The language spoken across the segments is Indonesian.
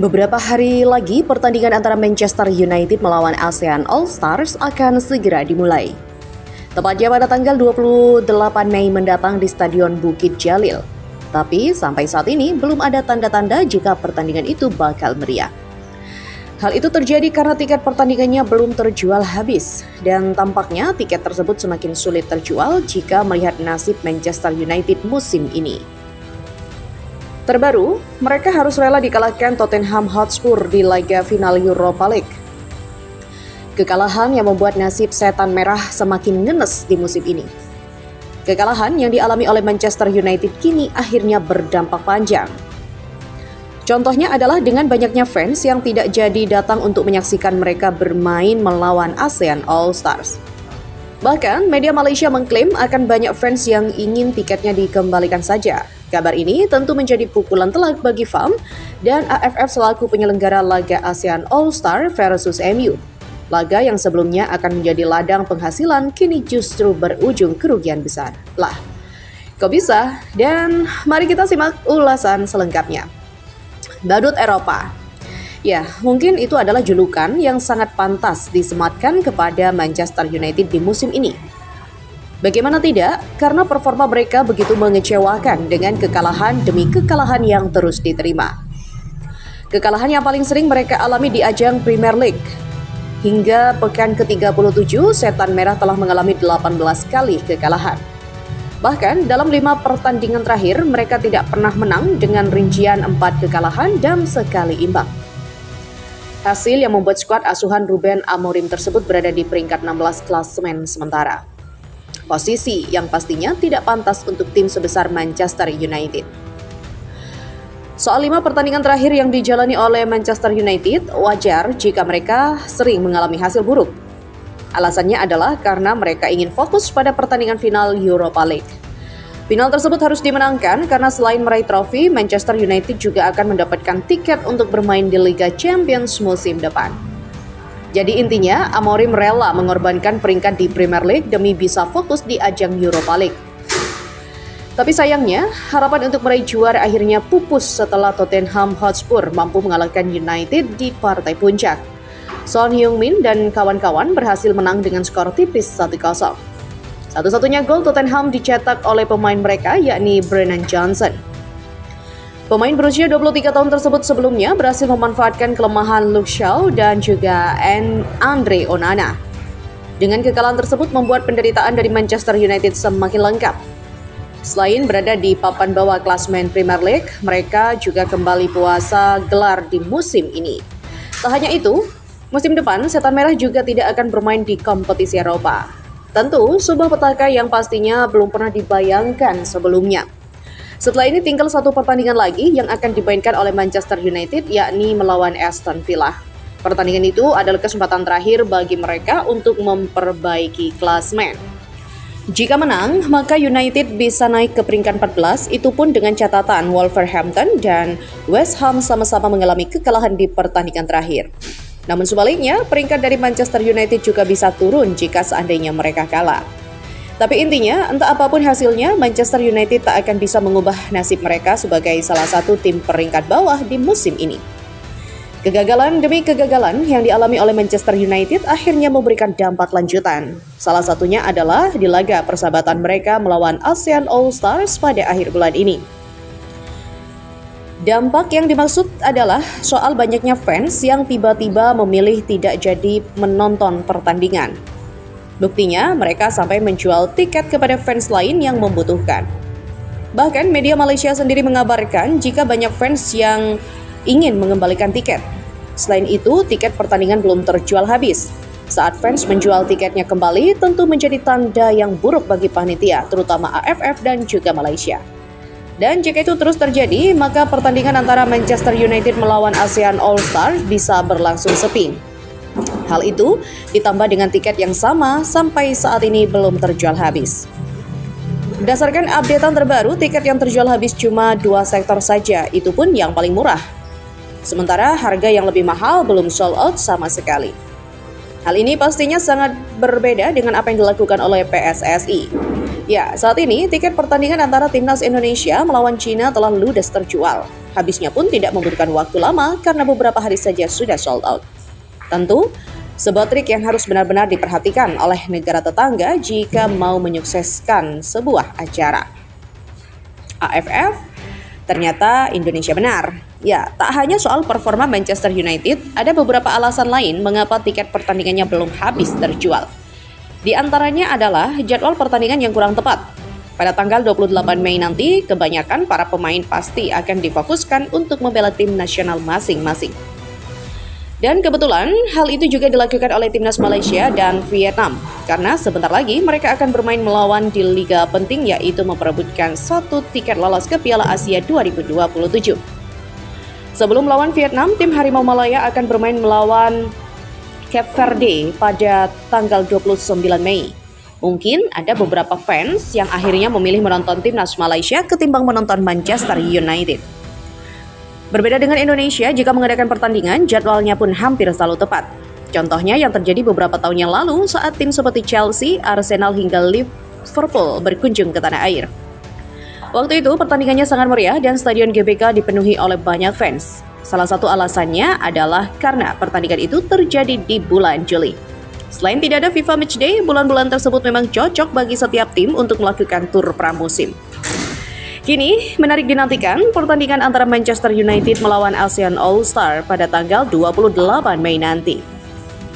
Beberapa hari lagi, pertandingan antara Manchester United melawan ASEAN All Stars akan segera dimulai. Tepatnya pada tanggal 28 Mei mendatang di Stadion Bukit Jalil. Tapi sampai saat ini belum ada tanda-tanda jika pertandingan itu bakal meriah. Hal itu terjadi karena tiket pertandingannya belum terjual habis. Dan tampaknya tiket tersebut semakin sulit terjual jika melihat nasib Manchester United musim ini. Terbaru, mereka harus rela dikalahkan Tottenham Hotspur di laga final Europa League. Kekalahan yang membuat nasib setan merah semakin ngenes di musim ini. Kekalahan yang dialami oleh Manchester United kini akhirnya berdampak panjang. Contohnya adalah dengan banyaknya fans yang tidak jadi datang untuk menyaksikan mereka bermain melawan ASEAN All Stars. Bahkan, media Malaysia mengklaim akan banyak fans yang ingin tiketnya dikembalikan saja. Kabar ini tentu menjadi pukulan telak bagi FAM dan AFF selaku penyelenggara laga ASEAN All Star versus MU. Laga yang sebelumnya akan menjadi ladang penghasilan kini justru berujung kerugian besar. Lah, kok bisa? Dan mari kita simak ulasan selengkapnya. Badut Eropa. Ya, mungkin itu adalah julukan yang sangat pantas disematkan kepada Manchester United di musim ini. Bagaimana tidak, karena performa mereka begitu mengecewakan dengan kekalahan demi kekalahan yang terus diterima. Kekalahan yang paling sering mereka alami di ajang Premier League. Hingga pekan ke-37, Setan Merah telah mengalami 18 kali kekalahan. Bahkan dalam 5 pertandingan terakhir, mereka tidak pernah menang dengan rincian 4 kekalahan dan sekali imbang. Hasil yang membuat skuad asuhan Ruben Amorim tersebut berada di peringkat 16 klasemen sementara. Posisi yang pastinya tidak pantas untuk tim sebesar Manchester United. Soal 5 pertandingan terakhir yang dijalani oleh Manchester United, wajar jika mereka sering mengalami hasil buruk. Alasannya adalah karena mereka ingin fokus pada pertandingan final Europa League. Final tersebut harus dimenangkan karena selain meraih trofi, Manchester United juga akan mendapatkan tiket untuk bermain di Liga Champions musim depan. Jadi intinya, Amorim rela mengorbankan peringkat di Premier League demi bisa fokus di ajang Europa League. Tapi sayangnya, harapan untuk meraih juara akhirnya pupus setelah Tottenham Hotspur mampu mengalahkan United di partai puncak. Son Heung-min dan kawan-kawan berhasil menang dengan skor tipis 1-0. Satu-satunya gol Tottenham dicetak oleh pemain mereka yakni Brennan Johnson. Pemain berusia 23 tahun tersebut sebelumnya berhasil memanfaatkan kelemahan Luke Shaw dan juga Andre Onana. Dengan kekalahan tersebut membuat penderitaan dari Manchester United semakin lengkap. Selain berada di papan bawah klasemen Premier League, mereka juga kembali puasa gelar di musim ini. Tak hanya itu, musim depan Setan Merah juga tidak akan bermain di kompetisi Eropa. Tentu, sebuah petaka yang pastinya belum pernah dibayangkan sebelumnya. Setelah ini tinggal 1 pertandingan lagi yang akan dimainkan oleh Manchester United yakni melawan Aston Villa. Pertandingan itu adalah kesempatan terakhir bagi mereka untuk memperbaiki klasemen. Jika menang, maka United bisa naik ke peringkat 14, itu pun dengan catatan Wolverhampton dan West Ham sama-sama mengalami kekalahan di pertandingan terakhir. Namun sebaliknya, peringkat dari Manchester United juga bisa turun jika seandainya mereka kalah. Tapi intinya, entah apapun hasilnya, Manchester United tak akan bisa mengubah nasib mereka sebagai salah satu tim peringkat bawah di musim ini. Kegagalan demi kegagalan yang dialami oleh Manchester United akhirnya memberikan dampak lanjutan. Salah satunya adalah di laga persahabatan mereka melawan ASEAN All Stars pada akhir bulan ini. Dampak yang dimaksud adalah soal banyaknya fans yang tiba-tiba memilih tidak jadi menonton pertandingan. Buktinya, mereka sampai menjual tiket kepada fans lain yang membutuhkan. Bahkan, media Malaysia sendiri mengabarkan jika banyak fans yang ingin mengembalikan tiket. Selain itu, tiket pertandingan belum terjual habis. Saat fans menjual tiketnya kembali, tentu menjadi tanda yang buruk bagi panitia, terutama AFF dan juga Malaysia. Dan jika itu terus terjadi, maka pertandingan antara Manchester United melawan ASEAN All Stars bisa berlangsung sepi. Hal itu ditambah dengan tiket yang sama sampai saat ini belum terjual habis. Berdasarkan updatean terbaru, tiket yang terjual habis cuma 2 sektor saja, itu pun yang paling murah. Sementara harga yang lebih mahal belum sold out sama sekali. Hal ini pastinya sangat berbeda dengan apa yang dilakukan oleh PSSI. Ya, saat ini tiket pertandingan antara Timnas Indonesia melawan Cina telah ludes terjual. Habisnya pun tidak membutuhkan waktu lama karena beberapa hari saja sudah sold out. Tentu, sebuah trik yang harus benar-benar diperhatikan oleh negara tetangga jika mau menyukseskan sebuah acara. AFF, ternyata Indonesia benar. Ya, tak hanya soal performa Manchester United, ada beberapa alasan lain mengapa tiket pertandingannya belum habis terjual. Di antaranya adalah jadwal pertandingan yang kurang tepat. Pada tanggal 28 Mei nanti, kebanyakan para pemain pasti akan difokuskan untuk membela tim nasional masing-masing. Dan kebetulan, hal itu juga dilakukan oleh timnas Malaysia dan Vietnam, karena sebentar lagi mereka akan bermain melawan di liga penting, yaitu memperebutkan 1 tiket lolos ke Piala Asia 2027. Sebelum melawan Vietnam, tim Harimau Malaya akan bermain melawan Cape Verde pada tanggal 29 Mei. Mungkin ada beberapa fans yang akhirnya memilih menonton timnas Malaysia ketimbang menonton Manchester United. Berbeda dengan Indonesia, jika mengadakan pertandingan, jadwalnya pun hampir selalu tepat. Contohnya yang terjadi beberapa tahun yang lalu saat tim seperti Chelsea, Arsenal hingga Liverpool berkunjung ke tanah air. Waktu itu pertandingannya sangat meriah dan stadion GBK dipenuhi oleh banyak fans. Salah satu alasannya adalah karena pertandingan itu terjadi di bulan Juli. Selain tidak ada FIFA Matchday, bulan-bulan tersebut memang cocok bagi setiap tim untuk melakukan tur pramusim. Kini, menarik dinantikan pertandingan antara Manchester United melawan ASEAN All-Star pada tanggal 28 Mei nanti.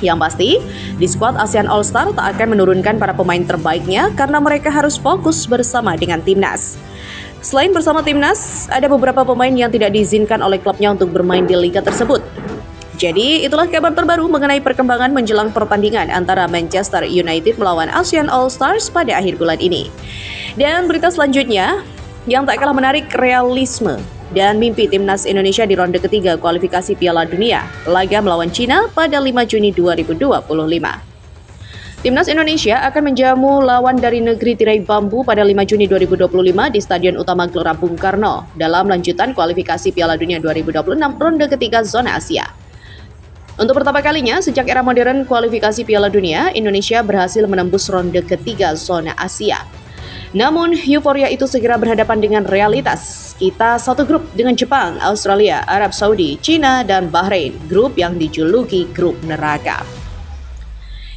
Yang pasti, di skuad ASEAN All-Star tak akan menurunkan para pemain terbaiknya karena mereka harus fokus bersama dengan timnas. Selain bersama timnas, ada beberapa pemain yang tidak diizinkan oleh klubnya untuk bermain di liga tersebut. Jadi, itulah kabar terbaru mengenai perkembangan menjelang pertandingan antara Manchester United melawan ASEAN All-Stars pada akhir bulan ini. Dan berita selanjutnya, yang tak kalah menarik, realisme dan mimpi timnas Indonesia di ronde ketiga kualifikasi Piala Dunia, laga melawan Cina pada 5 Juni 2025. Timnas Indonesia akan menjamu lawan dari negeri tirai bambu pada 5 Juni 2025 di Stadion Utama Gelora Bung Karno dalam lanjutan kualifikasi Piala Dunia 2026 ronde ketiga zona Asia. Untuk pertama kalinya sejak era modern kualifikasi Piala Dunia, Indonesia berhasil menembus ronde ketiga zona Asia. Namun, euforia itu segera berhadapan dengan realitas. Kita satu grup dengan Jepang, Australia, Arab Saudi, China, dan Bahrain, grup yang dijuluki grup neraka.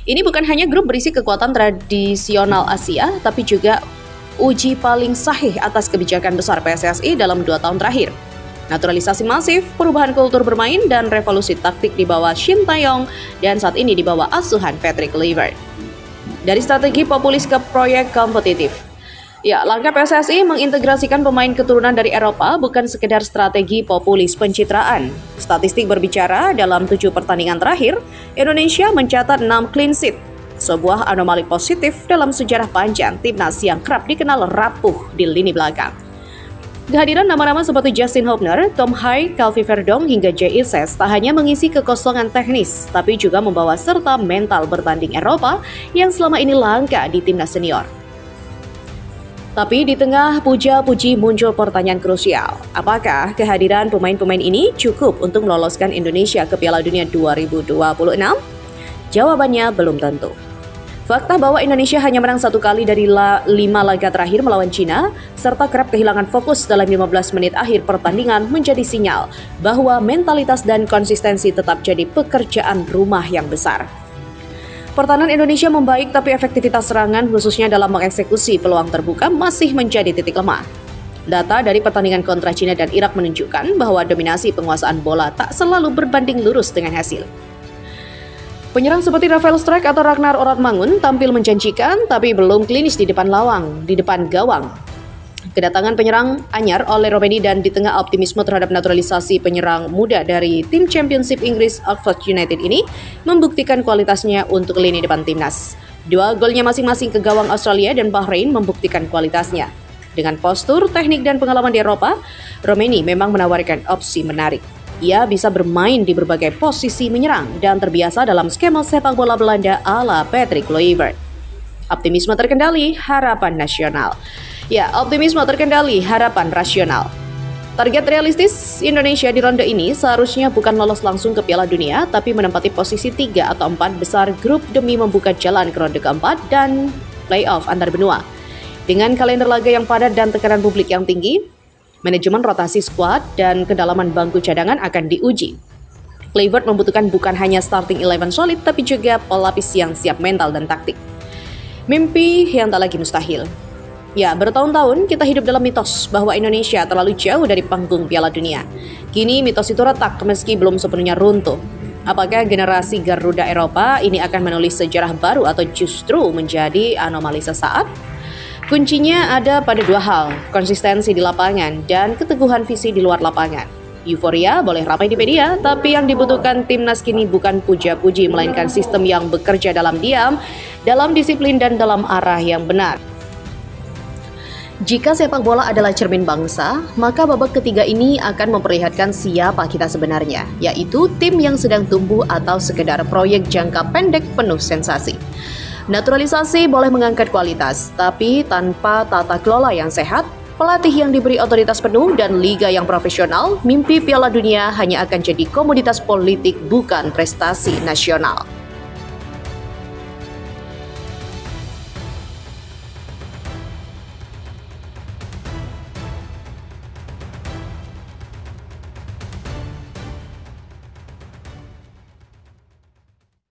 Ini bukan hanya grup berisi kekuatan tradisional Asia, tapi juga uji paling sahih atas kebijakan besar PSSI dalam 2 tahun terakhir. Naturalisasi masif, perubahan kultur bermain, dan revolusi taktik di bawah Shin Tae-yong, dan saat ini di bawah asuhan Patrick Kluivert. Dari strategi populis ke proyek kompetitif. Ya, langkah PSSI mengintegrasikan pemain keturunan dari Eropa bukan sekedar strategi populis pencitraan. Statistik berbicara, dalam 7 pertandingan terakhir, Indonesia mencatat 6 clean sheet. Sebuah anomali positif dalam sejarah panjang timnas yang kerap dikenal rapuh di lini belakang. Kehadiran nama-nama seperti Justin Hubner, Tom Hai, Calvi Verdong, hingga Jay Ises tak hanya mengisi kekosongan teknis, tapi juga membawa serta mental bertanding Eropa yang selama ini langka di timnas senior. Tapi di tengah puja-puji muncul pertanyaan krusial. Apakah kehadiran pemain-pemain ini cukup untuk meloloskan Indonesia ke Piala Dunia 2026? Jawabannya belum tentu. Fakta bahwa Indonesia hanya menang 1 kali dari 5 laga terakhir melawan Cina, serta kerap kehilangan fokus dalam 15 menit akhir pertandingan menjadi sinyal bahwa mentalitas dan konsistensi tetap jadi pekerjaan rumah yang besar. Pertahanan Indonesia membaik, tapi efektivitas serangan khususnya dalam mengeksekusi peluang terbuka masih menjadi titik lemah. Data dari pertandingan kontra Cina dan Irak menunjukkan bahwa dominasi penguasaan bola tak selalu berbanding lurus dengan hasil. Penyerang seperti Rafael Strijk atau Ragnar Oratmangun tampil menjanjikan, tapi belum klinis di depan gawang. Kedatangan penyerang anyar oleh Romeni dan di tengah optimisme terhadap naturalisasi penyerang muda dari tim Championship Inggris Oxford United ini membuktikan kualitasnya untuk lini depan timnas. 2 golnya masing-masing ke gawang Australia dan Bahrain membuktikan kualitasnya. Dengan postur, teknik, dan pengalaman di Eropa, Romeni memang menawarkan opsi menarik. Ia bisa bermain di berbagai posisi menyerang dan terbiasa dalam skema sepak bola Belanda ala Patrick Kluivert. Optimisme terkendali, harapan nasional. Ya, optimisme terkendali, harapan rasional. Target realistis Indonesia di ronde ini seharusnya bukan lolos langsung ke Piala Dunia, tapi menempati posisi 3 atau 4 besar grup demi membuka jalan ke ronde keempat dan playoff antar benua. Dengan kalender laga yang padat dan tekanan publik yang tinggi, Manajemen rotasi skuad dan kedalaman bangku cadangan akan diuji. Kluivert membutuhkan bukan hanya starting 11 solid, tapi juga pelapis yang siap mental dan taktik. Mimpi yang tak lagi mustahil. Ya, bertahun-tahun kita hidup dalam mitos bahwa Indonesia terlalu jauh dari panggung Piala Dunia. Kini mitos itu retak meski belum sepenuhnya runtuh. Apakah generasi Garuda Eropa ini akan menulis sejarah baru atau justru menjadi anomali sesaat? Kuncinya ada pada dua hal, konsistensi di lapangan dan keteguhan visi di luar lapangan. Euforia boleh ramai di media, tapi yang dibutuhkan timnas kini bukan puja-puji, melainkan sistem yang bekerja dalam diam, dalam disiplin dan dalam arah yang benar. Jika sepak bola adalah cermin bangsa, maka babak ketiga ini akan memperlihatkan siapa kita sebenarnya, yaitu tim yang sedang tumbuh atau sekedar proyek jangka pendek penuh sensasi. Naturalisasi boleh mengangkat kualitas, tapi tanpa tata kelola yang sehat, pelatih yang diberi otoritas penuh, dan liga yang profesional, mimpi Piala Dunia hanya akan jadi komoditas politik bukan prestasi nasional.